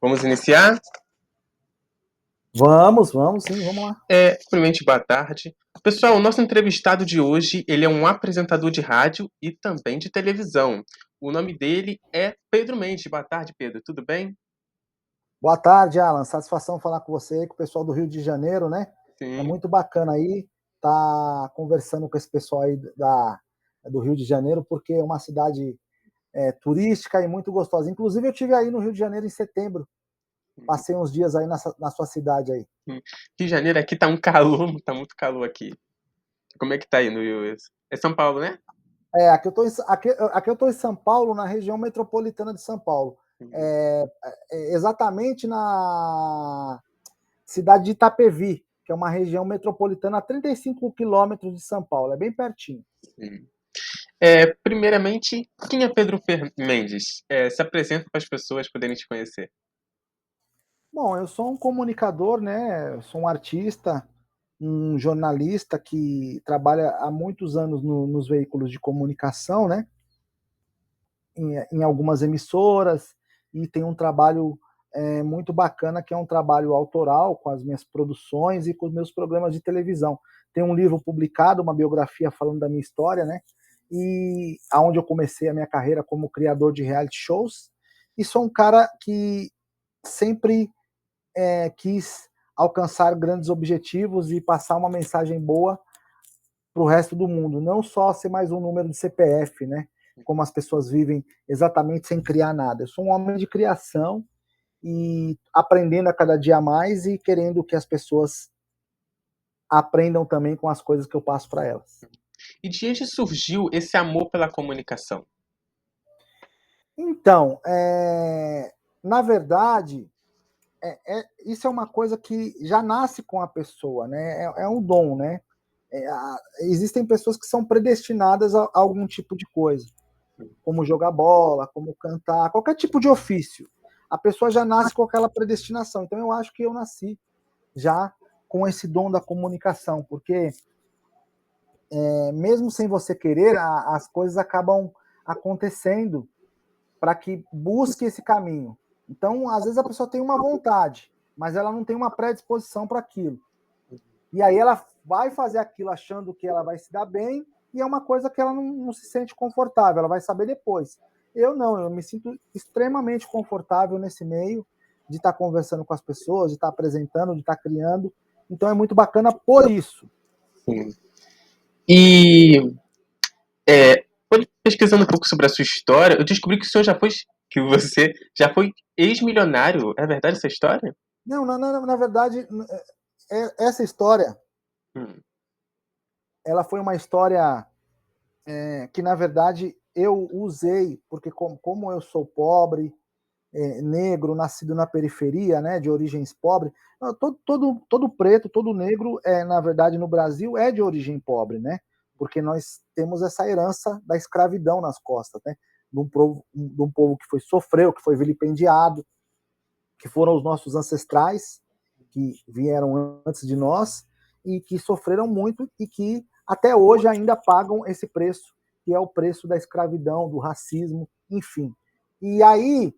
Vamos iniciar? Vamos sim, vamos lá. Primeiramente, boa tarde. Pessoal, o nosso entrevistado de hoje, ele é um apresentador de rádio e também de televisão. O nome dele é Pedro Mendes. Boa tarde, Pedro. Tudo bem? Boa tarde, Alan. Satisfação falar com você, com o pessoal do Rio de Janeiro, né? É Sim. muito bacana aí estar conversando com esse pessoal aí do Rio de Janeiro, porque é uma cidade turística e muito gostosa. Inclusive, eu estive aí no Rio de Janeiro em setembro. Passei uns dias aí na sua cidade aí. Rio de Janeiro, aqui tá um calor, tá muito calor aqui. Como é que tá aí no Rio? É São Paulo, né? Aqui eu tô em São Paulo, na região metropolitana de São Paulo. Exatamente na cidade de Itapevi, que é uma região metropolitana a 35 quilômetros de São Paulo, é bem pertinho. Sim. Primeiramente, quem é Pedro Mendes? Se apresenta para as pessoas poderem te conhecer. Bom, eu sou um comunicador, né? Eu sou um artista, um jornalista que trabalha há muitos anos nos veículos de comunicação, né? Em algumas emissoras, e tem um trabalho muito bacana, que é um trabalho autoral, com as minhas produções e com os meus programas de televisão. Tem um livro publicado, uma biografia falando da minha história, né? E aonde eu comecei a minha carreira como criador de reality shows, e sou um cara que sempre quis alcançar grandes objetivos e passar uma mensagem boa para o resto do mundo, não só ser mais um número de CPF, né? Como as pessoas vivem exatamente sem criar nada. Eu sou um homem de criação e aprendendo a cada dia mais e querendo que as pessoas aprendam também com as coisas que eu passo para elas. E de onde surgiu esse amor pela comunicação? Então, na verdade, isso é uma coisa que já nasce com a pessoa, né? É um dom, né? Existem pessoas que são predestinadas a algum tipo de coisa, como jogar bola, como cantar, qualquer tipo de ofício. A pessoa já nasce com aquela predestinação. Então eu acho que eu nasci já com esse dom da comunicação, porque mesmo sem você querer, as coisas acabam acontecendo para que busque esse caminho. Então, às vezes a pessoa tem uma vontade, mas ela não tem uma predisposição para aquilo. E aí ela vai fazer aquilo achando que ela vai se dar bem, e é uma coisa que ela não se sente confortável, ela vai saber depois. Eu não, eu me sinto extremamente confortável nesse meio, de estar conversando com as pessoas, de estar apresentando, de estar criando. Então é muito bacana por isso. Sim. E pesquisando um pouco sobre a sua história, eu descobri que que você já foi ex-milionário. É verdade essa história? Não, na verdade, essa história, Hum. ela foi uma história que, na verdade, eu usei, porque como eu sou pobre, negro, nascido na periferia, né, de origens pobres, todo preto, todo negro, na verdade, no Brasil, é de origem pobre, né? Porque nós temos essa herança da escravidão nas costas, né? De um povo que sofreu, que foi vilipendiado, que foram os nossos ancestrais, que vieram antes de nós, e que sofreram muito e que até hoje ainda pagam esse preço, que é o preço da escravidão, do racismo, enfim. E aí,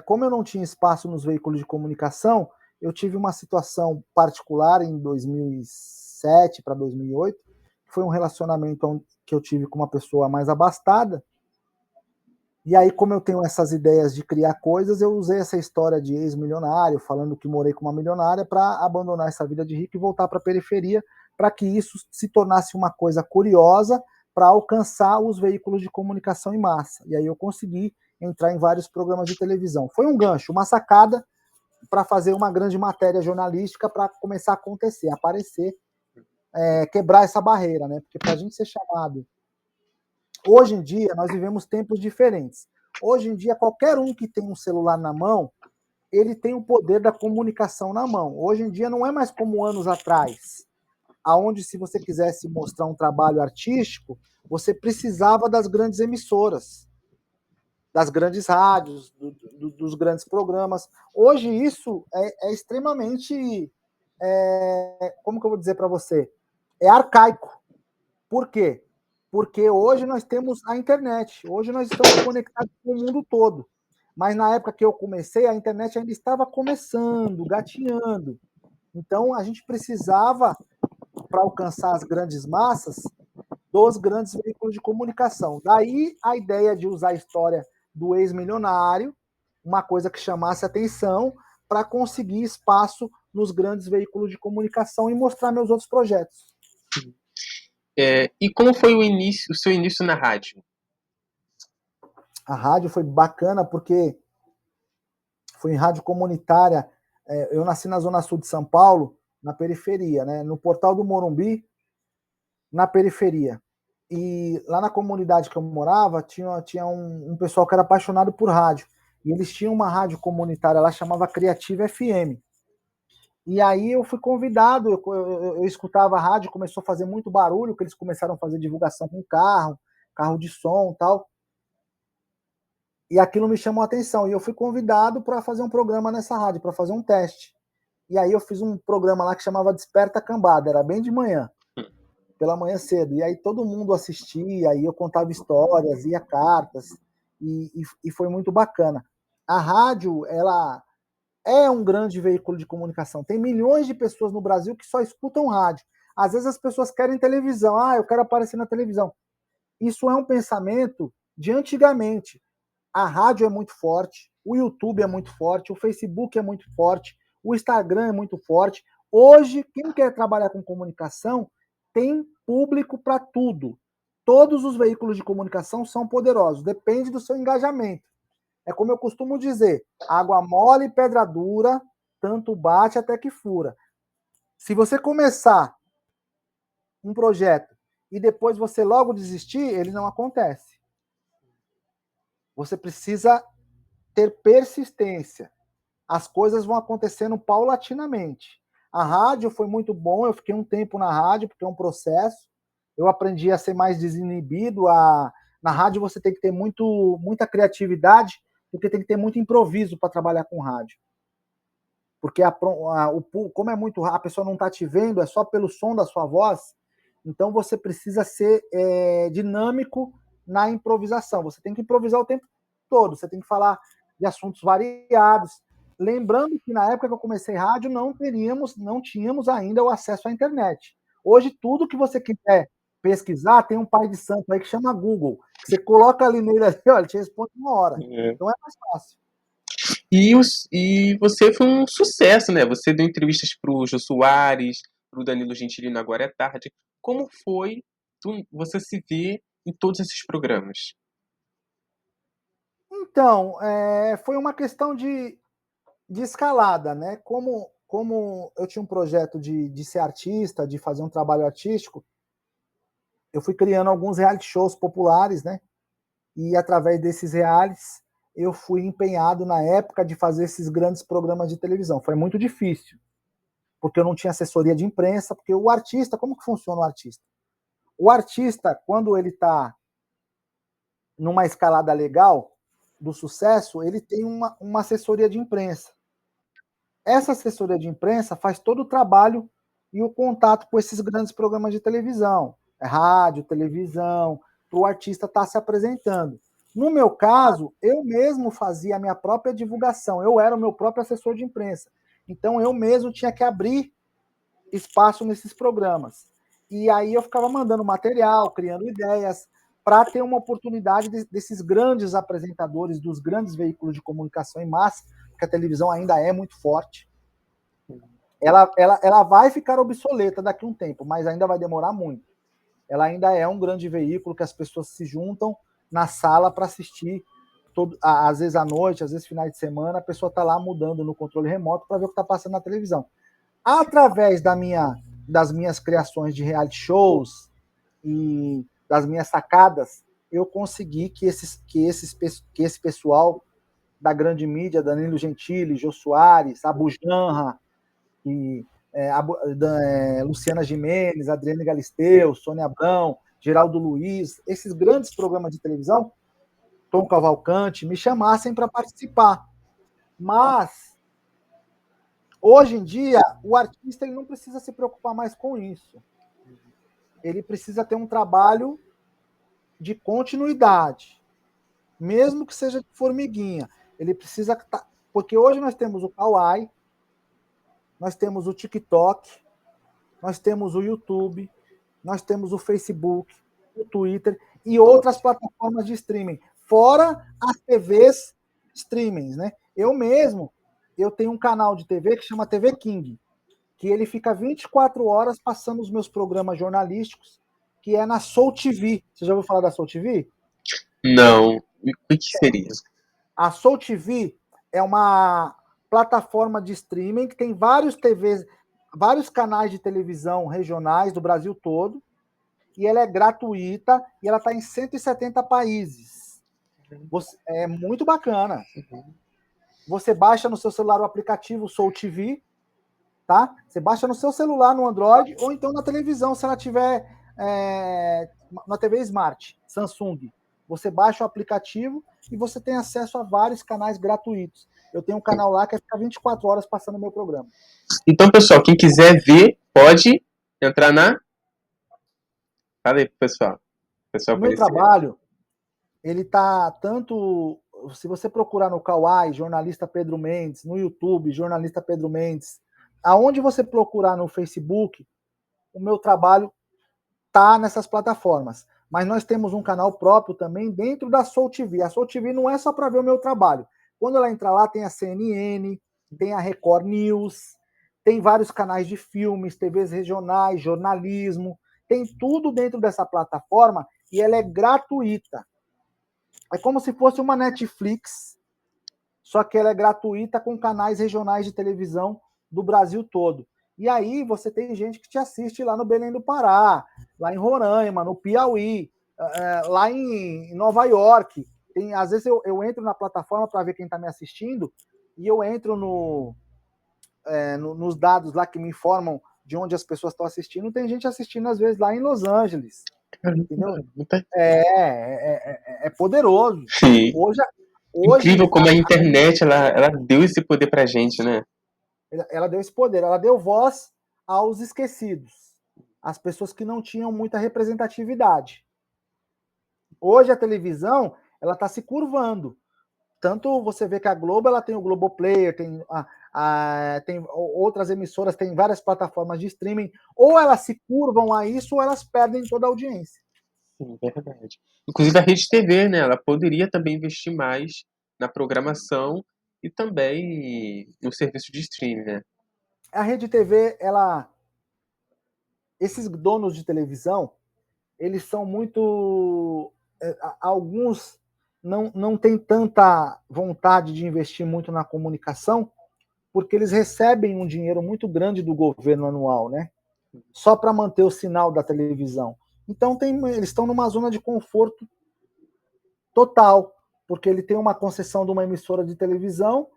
como eu não tinha espaço nos veículos de comunicação, eu tive uma situação particular em 2007 para 2008, que foi um relacionamento que eu tive com uma pessoa mais abastada. E aí, como eu tenho essas ideias de criar coisas, eu usei essa história de ex-milionário, falando que morei com uma milionária, para abandonar essa vida de rico e voltar para a periferia, para que isso se tornasse uma coisa curiosa para alcançar os veículos de comunicação em massa. E aí eu consegui entrar em vários programas de televisão. Foi um gancho, uma sacada para fazer uma grande matéria jornalística para começar a acontecer, aparecer, quebrar essa barreira, né? Porque para a gente ser chamado... Hoje em dia, nós vivemos tempos diferentes. Hoje em dia, qualquer um que tem um celular na mão, ele tem o poder da comunicação na mão. Hoje em dia, não é mais como anos atrás, aonde se você quisesse mostrar um trabalho artístico, você precisava das grandes emissoras. das grandes rádios, dos grandes programas. Hoje isso é extremamente, como que eu vou dizer para você? É arcaico. Por quê? Porque hoje nós temos a internet, hoje nós estamos conectados com o mundo todo. Mas na época que eu comecei, a internet ainda estava começando, gatinhando. Então a gente precisava, para alcançar as grandes massas, dos grandes veículos de comunicação. Daí a ideia de usar a história do ex-milionário, uma coisa que chamasse atenção, para conseguir espaço nos grandes veículos de comunicação e mostrar meus outros projetos. E como foi o seu início na rádio? A rádio foi bacana porque foi em rádio comunitária. Eu nasci na Zona Sul de São Paulo, na periferia, né? No Portal do Morumbi, na periferia. E lá na comunidade que eu morava, tinha um pessoal que era apaixonado por rádio. E eles tinham uma rádio comunitária lá, chamava Criativa FM. E aí eu fui convidado, eu escutava a rádio, começou a fazer muito barulho, que eles começaram a fazer divulgação com carro de som e tal. E aquilo me chamou a atenção. E eu fui convidado para fazer um programa nessa rádio, para fazer um teste. E aí eu fiz um programa lá que chamava Desperta Cambada, era bem de manhã, pela manhã cedo. E aí todo mundo assistia, e eu contava histórias, ia cartas, e foi muito bacana. A rádio, ela é um grande veículo de comunicação. Tem milhões de pessoas no Brasil que só escutam rádio. Às vezes as pessoas querem televisão. Eu quero aparecer na televisão. Isso é um pensamento de antigamente. A rádio é muito forte, o YouTube é muito forte, o Facebook é muito forte, o Instagram é muito forte. Hoje, quem quer trabalhar com comunicação tem público para tudo. Todos os veículos de comunicação são poderosos, depende do seu engajamento. É como eu costumo dizer, água mole e pedra dura, tanto bate até que fura. Se você começar um projeto e depois você logo desistir, ele não acontece. Você precisa ter persistência. As coisas vão acontecendo paulatinamente. A rádio foi muito bom, eu fiquei um tempo na rádio, porque é um processo. Eu aprendi a ser mais desinibido. Na rádio você tem que ter muita criatividade, porque tem que ter muito improviso para trabalhar com rádio. Porque como é muito a pessoa não está te vendo, é só pelo som da sua voz, então você precisa ser dinâmico na improvisação. Você tem que improvisar o tempo todo, você tem que falar de assuntos variados. Lembrando que na época que eu comecei rádio, não tínhamos ainda o acesso à internet. Hoje, tudo que você quiser pesquisar, tem um pai de santo aí que chama Google. Você coloca ali nele, olha, te responde uma hora. Então é mais fácil. E você foi um sucesso, né? Você deu entrevistas para o Jô Soares, para o Danilo Gentili no Agora é Tarde. Como foi você se ver em todos esses programas? Então, foi uma questão de escalada, né? Como eu tinha um projeto de ser artista, de fazer um trabalho artístico, eu fui criando alguns reality shows populares, né? E através desses realities, eu fui empenhado na época de fazer esses grandes programas de televisão. Foi muito difícil, porque eu não tinha assessoria de imprensa, porque o artista, como que funciona o artista? O artista, quando ele está numa escalada legal do sucesso, ele tem uma assessoria de imprensa. Essa assessoria de imprensa faz todo o trabalho e o contato com esses grandes programas de televisão, rádio, televisão, para o artista estar se apresentando. No meu caso, eu mesmo fazia a minha própria divulgação, eu era o meu próprio assessor de imprensa. Então, eu mesmo tinha que abrir espaço nesses programas. E aí eu ficava mandando material, criando ideias, para ter uma oportunidade desses grandes apresentadores, dos grandes veículos de comunicação em massa, porque a televisão ainda é muito forte. Ela vai ficar obsoleta daqui a um tempo, mas ainda vai demorar muito. Ela ainda é um grande veículo que as pessoas se juntam na sala para assistir, às vezes à noite, às vezes finais de semana, a pessoa está lá mudando no controle remoto para ver o que está passando na televisão. Através das minhas criações de reality shows e das minhas sacadas, eu consegui que esse pessoal da grande mídia, Danilo Gentili, Jô Soares, Abu Janra, Luciana Gimenez, Adriane Galisteu, Sônia Abrão, Geraldo Luiz, esses grandes programas de televisão, Tom Cavalcante, me chamassem para participar. Mas, hoje em dia, o artista ele não precisa se preocupar mais com isso. Ele precisa ter um trabalho de continuidade, mesmo que seja de formiguinha. Ele precisa... Porque hoje nós temos o Kawaii, nós temos o TikTok, nós temos o YouTube, nós temos o Facebook, o Twitter e outras plataformas de streaming, fora as TVs streamings, né? Eu tenho um canal de TV que chama TV King, que ele fica 24 horas passando os meus programas jornalísticos, que é na Soul TV. Você já ouviu falar da Soul TV? Não. O que seria? A Soul TV é uma plataforma de streaming que tem vários TVs, vários canais de televisão regionais do Brasil todo, e ela é gratuita e ela está em 170 países. É muito bacana. Você baixa no seu celular o aplicativo Soul TV, tá? Você baixa no seu celular, no Android, ou então na televisão, se ela tiver na TV Smart, Samsung. Você baixa o aplicativo e você tem acesso a vários canais gratuitos. Eu tenho um canal lá que fica 24 horas passando o meu programa. Então, pessoal, quem quiser ver, pode entrar na... Fala aí pro pessoal. O meu trabalho, ele tá tanto... Se você procurar no Kawaii, jornalista Pedro Mendes, no YouTube, jornalista Pedro Mendes, aonde você procurar no Facebook, o meu trabalho tá nessas plataformas. Mas nós temos um canal próprio também dentro da Soul TV. A Soul TV não é só para ver o meu trabalho. Quando ela entra lá, tem a CNN, tem a Record News, tem vários canais de filmes, TVs regionais, jornalismo, tem tudo dentro dessa plataforma e ela é gratuita. É como se fosse uma Netflix, só que ela é gratuita com canais regionais de televisão do Brasil todo. E aí você tem gente que te assiste lá no Belém do Pará, lá em Roraima, no Piauí, lá em Nova York. Às vezes eu entro na plataforma para ver quem está me assistindo e eu entro nos dados lá que me informam de onde as pessoas estão assistindo. Tem gente assistindo às vezes lá em Los Angeles. Entendeu? É poderoso. Sim. Hoje, incrível como a internet ela deu esse poder pra gente, né? Ela deu esse poder, ela deu voz aos esquecidos, às pessoas que não tinham muita representatividade. Hoje a televisão ela está se curvando. Tanto você vê que a Globo ela tem o Globoplay, tem outras emissoras, tem várias plataformas de streaming, ou elas se curvam a isso ou elas perdem toda a audiência. Sim, verdade. Inclusive a Rede TV, né? Ela poderia também investir mais na programação e também no serviço de streaming, né? A Rede TV, esses donos de televisão, eles são muito... Alguns não têm tanta vontade de investir muito na comunicação, porque eles recebem um dinheiro muito grande do governo anual, né? Só para manter o sinal da televisão. Então eles estão numa zona de conforto total, porque ele tem uma concessão de uma emissora de televisão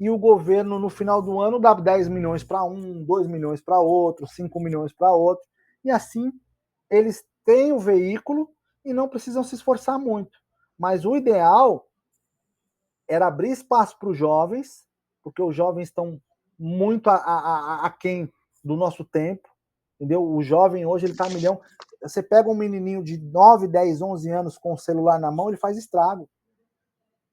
e o governo, no final do ano, dá 10 milhões para um, 2 milhões para outro, 5 milhões para outro, e assim eles têm o veículo e não precisam se esforçar muito. Mas o ideal era abrir espaço para os jovens, porque os jovens estão muito aquém do nosso tempo, entendeu? O jovem hoje ele está a milhão. Você pega um menininho de 9, 10, 11 anos com o celular na mão, ele faz estrago.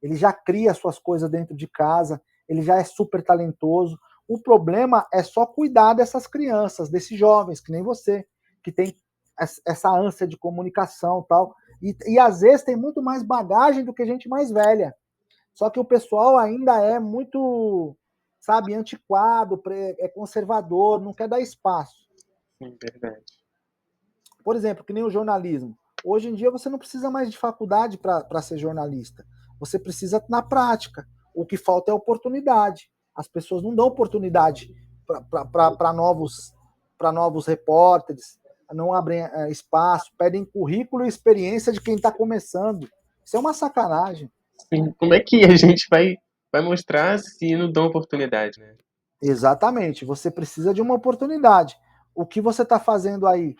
Ele já cria suas coisas dentro de casa, ele já é super talentoso. O problema é só cuidar dessas crianças, desses jovens, que nem você, que tem essa ânsia de comunicação e tal. E às vezes tem muito mais bagagem do que gente mais velha. Só que o pessoal ainda é muito, sabe, antiquado, é conservador, não quer dar espaço. Sim, verdade. Por exemplo, que nem o jornalismo. Hoje em dia você não precisa mais de faculdade para ser jornalista. Você precisa na prática. O que falta é oportunidade. As pessoas não dão oportunidade para novos repórteres, não abrem espaço, pedem currículo e experiência de quem está começando. Isso é uma sacanagem. Sim. Como é que a gente vai mostrar se não dão oportunidade, né? Exatamente. Você precisa de uma oportunidade. O que você está fazendo aí?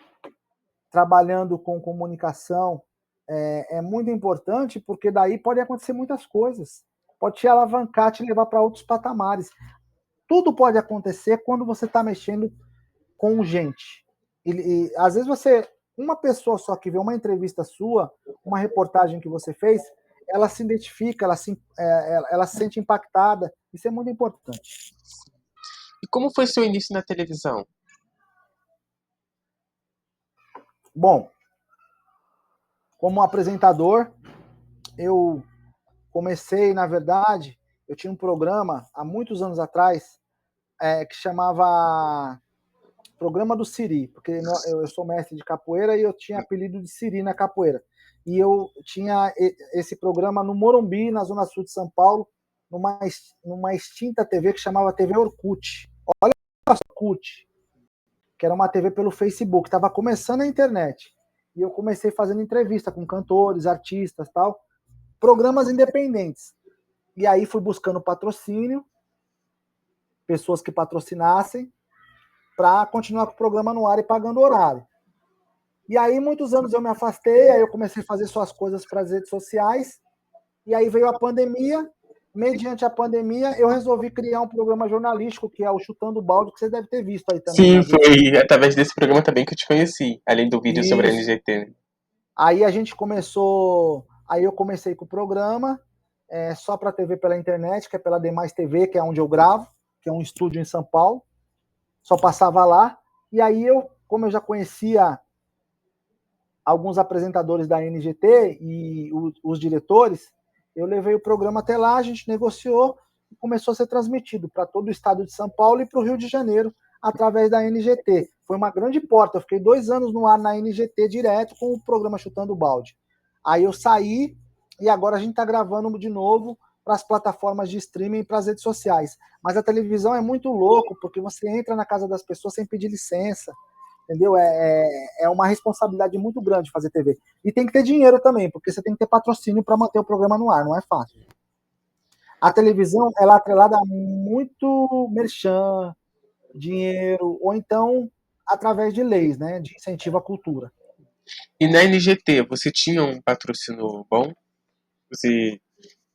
Trabalhando com comunicação, é muito importante, porque daí pode acontecer muitas coisas. Pode te alavancar, te levar para outros patamares. Tudo pode acontecer quando você está mexendo com gente. Às vezes uma pessoa só que vê uma entrevista sua, uma reportagem que você fez, ela se identifica, ela se sente impactada. Isso é muito importante. E como foi seu início na televisão? Bom, como apresentador, eu comecei, na verdade, eu tinha um programa há muitos anos atrás que chamava Programa do Siri, porque eu sou mestre de capoeira e eu tinha apelido de Siri na capoeira. E eu tinha esse programa no Morumbi, na Zona Sul de São Paulo, numa extinta TV que chamava TV Orkut. Olha Orkut, que era uma TV pelo Facebook, estava começando a internet. E eu comecei fazendo entrevista com cantores, artistas, tal, programas independentes. E aí fui buscando patrocínio, pessoas que patrocinassem, para continuar com o programa no ar e pagando horário. E aí, muitos anos eu me afastei, aí eu comecei a fazer suas coisas para as redes sociais, e aí veio a pandemia. Mediante a pandemia, eu resolvi criar um programa jornalístico, que é o Chutando o Balde, que você deve ter visto aí também Sim, nas redes sociais. foi através desse programa também que eu te conheci, além do vídeo sobre a Isso. NGT. Aí a gente começou, aí eu comecei com o programa, só para TV pela internet, que é pela Demais TV, que é onde eu gravo, que é um estúdio em São Paulo. Só passava lá. E aí como eu já conhecia alguns apresentadores da NGT e os diretores, eu levei o programa até lá, a gente negociou e começou a ser transmitido para todo o estado de São Paulo e para o Rio de Janeiro, através da NGT. Foi uma grande porta, eu fiquei 2 anos no ar na NGT direto com o programa Chutando o Balde. Aí eu saí e agora a gente está gravando de novo para as plataformas de streaming e para as redes sociais. Mas a televisão é muito louco, porque você entra na casa das pessoas sem pedir licença, entendeu? É uma responsabilidade muito grande fazer TV. E tem que ter dinheiro também, porque você tem que ter patrocínio para manter o programa no ar, não é fácil. A televisão, ela é atrelada a muito merchan, dinheiro, ou então através de leis, né, de incentivo à cultura. E na NGT, você tinha um patrocínio bom? Você...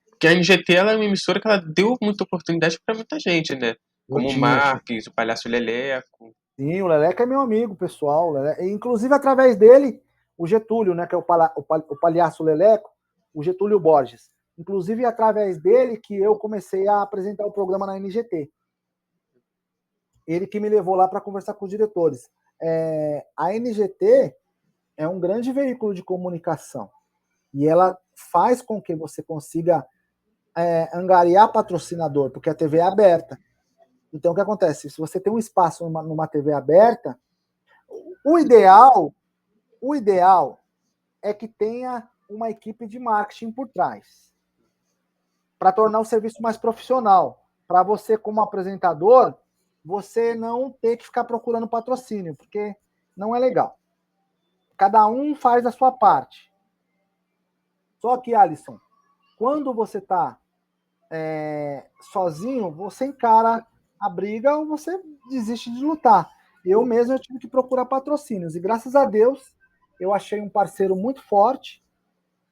Porque a NGT ela é uma emissora que ela deu muita oportunidade para muita gente, né? Eu Como o tinha. Marques, o Palhaço Leleco. Sim, o Leleca é meu amigo, pessoal. Inclusive, através dele, o Getúlio, né, que é o palhaço Leleco, o Getúlio Borges. Inclusive, através dele que eu comecei a apresentar o programa na NGT. Ele que me levou lá para conversar com os diretores. A NGT é um grande veículo de comunicação e ela faz com que você consiga angariar patrocinador, porque a TV é aberta. Então, o que acontece? Se você tem um espaço numa TV aberta, o ideal é que tenha uma equipe de marketing por trás, para tornar o serviço mais profissional. Para você, como apresentador, você não ter que ficar procurando patrocínio, porque não é legal. Cada um faz a sua parte. Só que, Alisson, quando você está sozinho, você encara a briga ou você desiste de lutar. Eu tive que procurar patrocínios e graças a Deus eu achei um parceiro muito forte,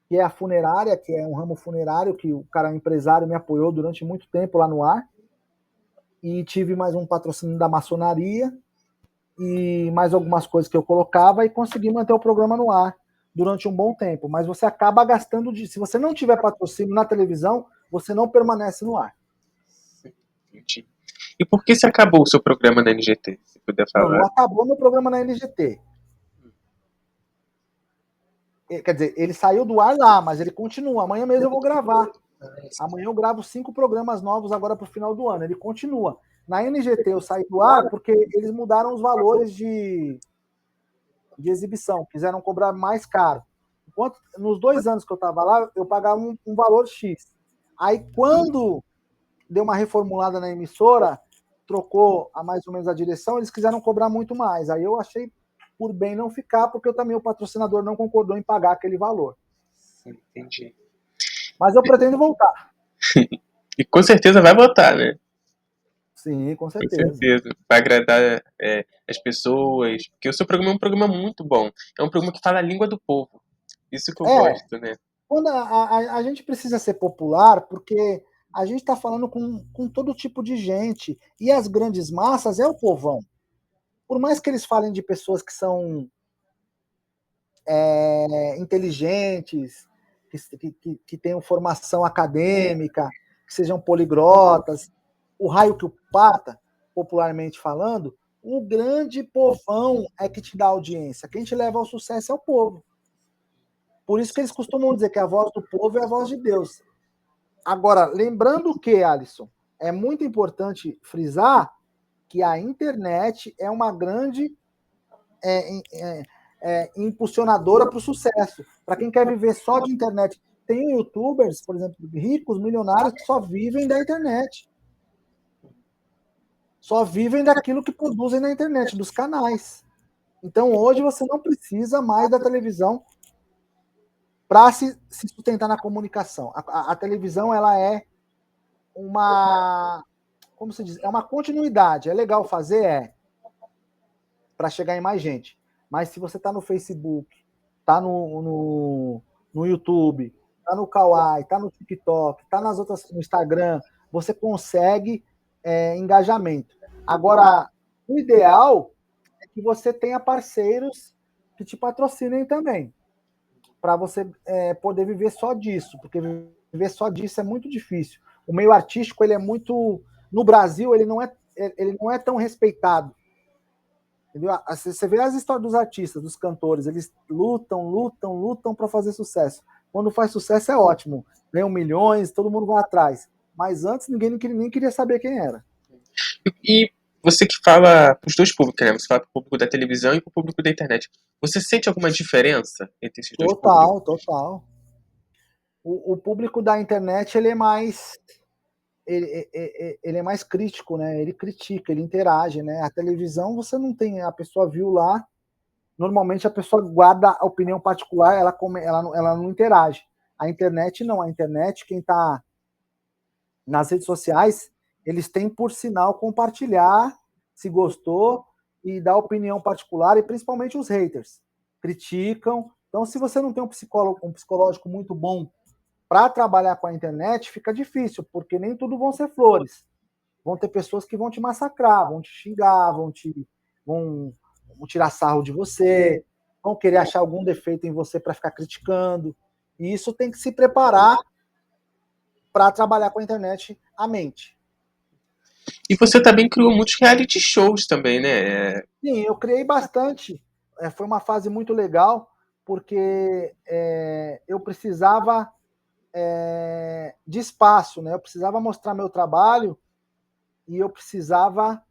que é a funerária, que é um ramo funerário, que o cara é um empresário, me apoiou durante muito tempo lá no ar. E tive mais um patrocínio da maçonaria e mais algumas coisas que eu colocava e consegui manter o programa no ar durante um bom tempo. Mas você acaba gastando se você não tiver patrocínio na televisão, você não permanece no ar. Entendi. E por que se acabou o seu programa na NGT, se puder Não, falar? não acabou meu programa na LGT. Quer dizer, ele saiu do ar lá, mas ele continua. Amanhã mesmo eu vou gravar. Amanhã eu gravo 5 programas novos agora para o final do ano. Ele continua. Na NGT eu saí do ar porque eles mudaram os valores de exibição, quiseram cobrar mais caro. Enquanto nos 2 anos que eu estava lá, eu pagava um valor X. Aí quando deu uma reformulada na emissora, trocou a mais ou menos a direção, eles quiseram cobrar muito mais. Aí eu achei por bem não ficar, porque eu também o patrocinador não concordou em pagar aquele valor. Entendi. Mas eu pretendo voltar. E com certeza vai votar, né? Sim, com Com certeza. certeza. Vai agradar as pessoas. Porque o seu programa é um programa muito bom. É um programa que fala a língua do povo. Isso que eu É, gosto, né? quando a gente precisa ser popular, porque a gente está falando com todo tipo de gente, e as grandes massas é o povão. Por mais que eles falem de pessoas que são inteligentes, que tenham formação acadêmica, que sejam poliglotas, o raio que o parta, popularmente falando, o grande povão é que te dá audiência. Quem te leva ao sucesso é o povo. Por isso que eles costumam dizer que a voz do povo é a voz de Deus. Agora, lembrando que, Alisson, é muito importante frisar que a internet é uma grande impulsionadora para o sucesso. Para quem quer viver só de internet, tem youtubers, por exemplo, ricos, milionários, que só vivem da internet. Só vivem daquilo que produzem na internet, dos canais. Então, hoje, você não precisa mais da televisão para se sustentar na comunicação. A televisão, ela é uma, como se diz, é uma continuidade. É legal fazer, para chegar em mais gente. Mas se você está no Facebook, está no YouTube, está no Kawaii, está no TikTok, está nas outras, no Instagram, você consegue engajamento. Agora, o ideal é que você tenha parceiros que te patrocinem também, para você poder viver só disso, porque viver só disso é muito difícil. O meio artístico, ele é muito, no Brasil, ele não é tão respeitado. Entendeu? Você vê as histórias dos artistas, dos cantores, eles lutam, lutam, lutam para fazer sucesso. Quando faz sucesso é ótimo, ganham milhões, todo mundo vai atrás. Mas antes ninguém nem queria saber quem era. E você que fala para os dois públicos, né? Você fala para o público da televisão e para o público da internet. Você sente alguma diferença entre esses dois públicos? Total, total. O público da internet ele é mais ele é mais crítico, né? Ele critica, ele interage, né? A televisão você não tem, a pessoa viu lá, normalmente a pessoa guarda a opinião particular, ela não interage. A internet não, a internet, quem está nas redes sociais, eles têm por sinal compartilhar se gostou e dar opinião particular, e principalmente os haters. Criticam. Então, se você não tem um psicológico muito bom para trabalhar com a internet, fica difícil, porque nem tudo vão ser flores. Vão ter pessoas que vão te massacrar, vão te xingar, vão, vão tirar sarro de você, vão querer achar algum defeito em você para ficar criticando. E isso tem que se preparar para trabalhar com a internet à mente. E você também criou muitos reality shows também, né? Sim, eu criei bastante. Foi uma fase muito legal, porque eu precisava de espaço, né? Eu precisava mostrar meu trabalho e eu precisava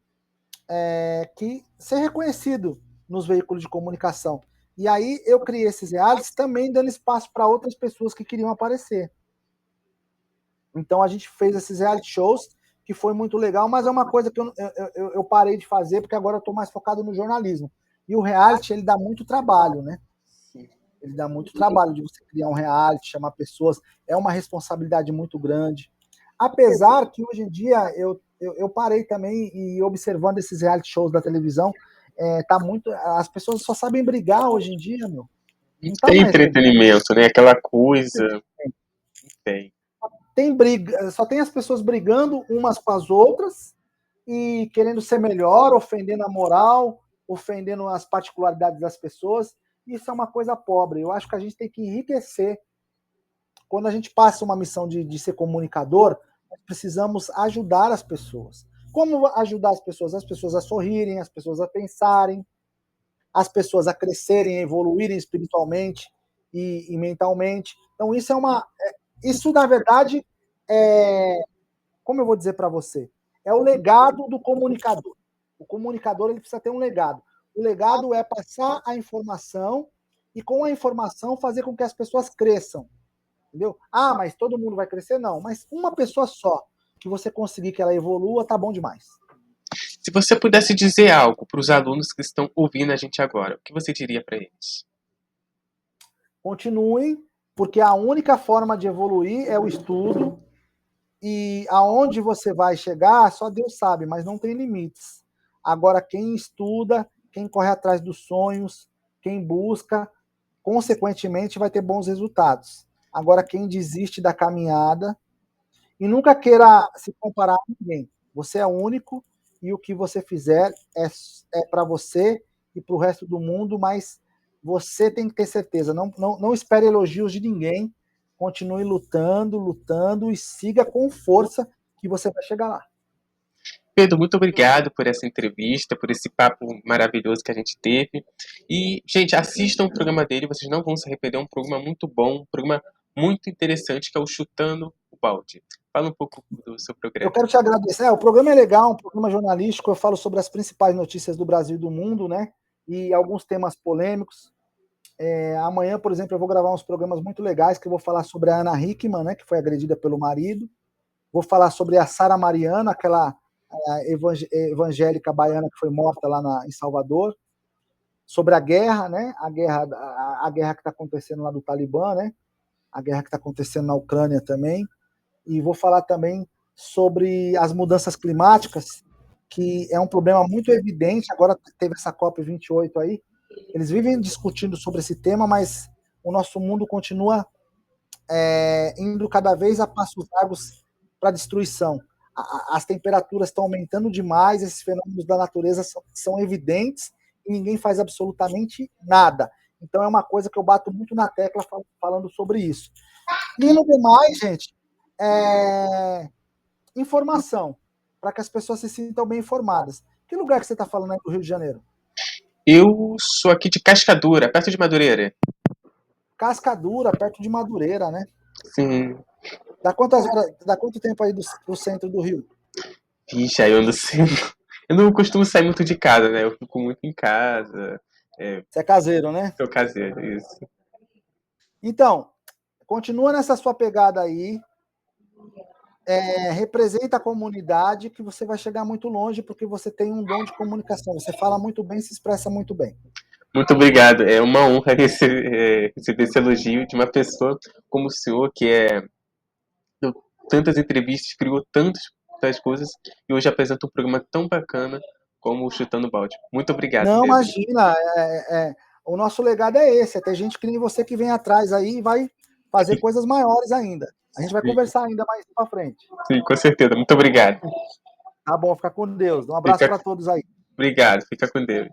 ser reconhecido nos veículos de comunicação. E aí eu criei esses realities também dando espaço para outras pessoas que queriam aparecer. Então a gente fez esses reality shows, que foi muito legal, mas é uma coisa que eu parei de fazer, porque agora eu estou mais focado no jornalismo. E o reality, ele dá muito trabalho, né? Ele dá muito trabalho de você criar um reality, chamar pessoas, é uma responsabilidade muito grande. Apesar que hoje em dia eu parei também e observando esses reality shows da televisão, tá muito, as pessoas só sabem brigar hoje em dia, meu. Não Não tá tem mais legal. entretenimento, né? Aquela coisa. Tem. Tem briga, só tem as pessoas brigando umas com as outras e querendo ser melhor, ofendendo a moral, ofendendo as particularidades das pessoas. Isso é uma coisa pobre. Eu acho que a gente tem que enriquecer. Quando a gente passa uma missão de ser comunicador, nós precisamos ajudar as pessoas. Como ajudar as pessoas? As pessoas a sorrirem, as pessoas a pensarem, as pessoas a crescerem, a evoluírem espiritualmente e mentalmente. Então, isso, na verdade, como eu vou dizer para você, é o legado do comunicador. O comunicador ele precisa ter um legado. O legado é passar a informação e, com a informação, fazer com que as pessoas cresçam. Entendeu? Ah, mas todo mundo vai crescer? Não. Mas uma pessoa só, que você conseguir que ela evolua, tá bom demais. Se você pudesse dizer algo para os alunos que estão ouvindo a gente agora, o que você diria para eles? Continuem, porque a única forma de evoluir é o estudo. E aonde você vai chegar, só Deus sabe, mas não tem limites. Agora, quem estuda, quem corre atrás dos sonhos, quem busca, consequentemente vai ter bons resultados. Agora, quem desiste da caminhada, e nunca queira se comparar com ninguém. Você é único e o que você fizer é para você e para o resto do mundo, mas você tem que ter certeza. Não espere elogios de ninguém. Continue lutando, lutando e siga com força que você vai chegar lá. Pedro, muito obrigado por essa entrevista, por esse papo maravilhoso que a gente teve. E, gente, assistam o programa dele, vocês não vão se arrepender. É um programa muito bom, um programa muito interessante, que é o Chutando o Balde. Fala um pouco do seu Eu programa. quero te agradecer. O programa é legal, um programa jornalístico. Eu falo sobre as principais notícias do Brasil e do mundo, né? E alguns temas polêmicos. Amanhã, por exemplo, eu vou gravar uns programas muito legais que eu vou falar sobre a Ana Hickman, né, que foi agredida pelo marido. Vou falar sobre a Sara Mariana, aquela evangélica baiana que foi morta lá em Salvador. Sobre a guerra, né? A guerra que está acontecendo lá do Talibã, né? A guerra que está acontecendo na Ucrânia também. E vou falar também sobre as mudanças climáticas, que é um problema muito evidente. Agora teve essa COP28 aí. Eles vivem discutindo sobre esse tema, mas o nosso mundo continua indo cada vez a passos largos para a destruição. As temperaturas estão aumentando demais, esses fenômenos da natureza são evidentes e ninguém faz absolutamente nada. Então é uma coisa que eu bato muito na tecla falando sobre isso. E no demais, gente, informação, para que as pessoas se sintam bem informadas. Que lugar que você está falando aí do Rio de Janeiro? Eu sou aqui de Cascadura, perto de Madureira. Cascadura, perto de Madureira, né? Sim. Dá quanto tempo aí do centro do Rio? Vixe, aí eu não sei. Eu não costumo sair muito de casa, né? Eu fico muito em casa. Você é caseiro, né? Sou caseiro, isso. Então, continua nessa sua pegada aí, representa a comunidade que você vai chegar muito longe porque você tem um dom de comunicação. Você fala muito bem, se expressa muito bem. Muito obrigado. É uma honra receber esse elogio de uma pessoa como o senhor, que deu tantas entrevistas, criou tantas coisas e hoje apresenta um programa tão bacana como o Chutando Balde. Muito obrigado, Não, Pedro. imagina. O nosso legado é esse, é ter gente que nem você que vem atrás aí e vai fazer coisas maiores ainda. A gente vai Sim, conversar ainda mais para frente. sim, com certeza. Muito obrigado. Tá bom, fica com Deus. Um abraço Fica, para todos aí. obrigado. Fica com Deus.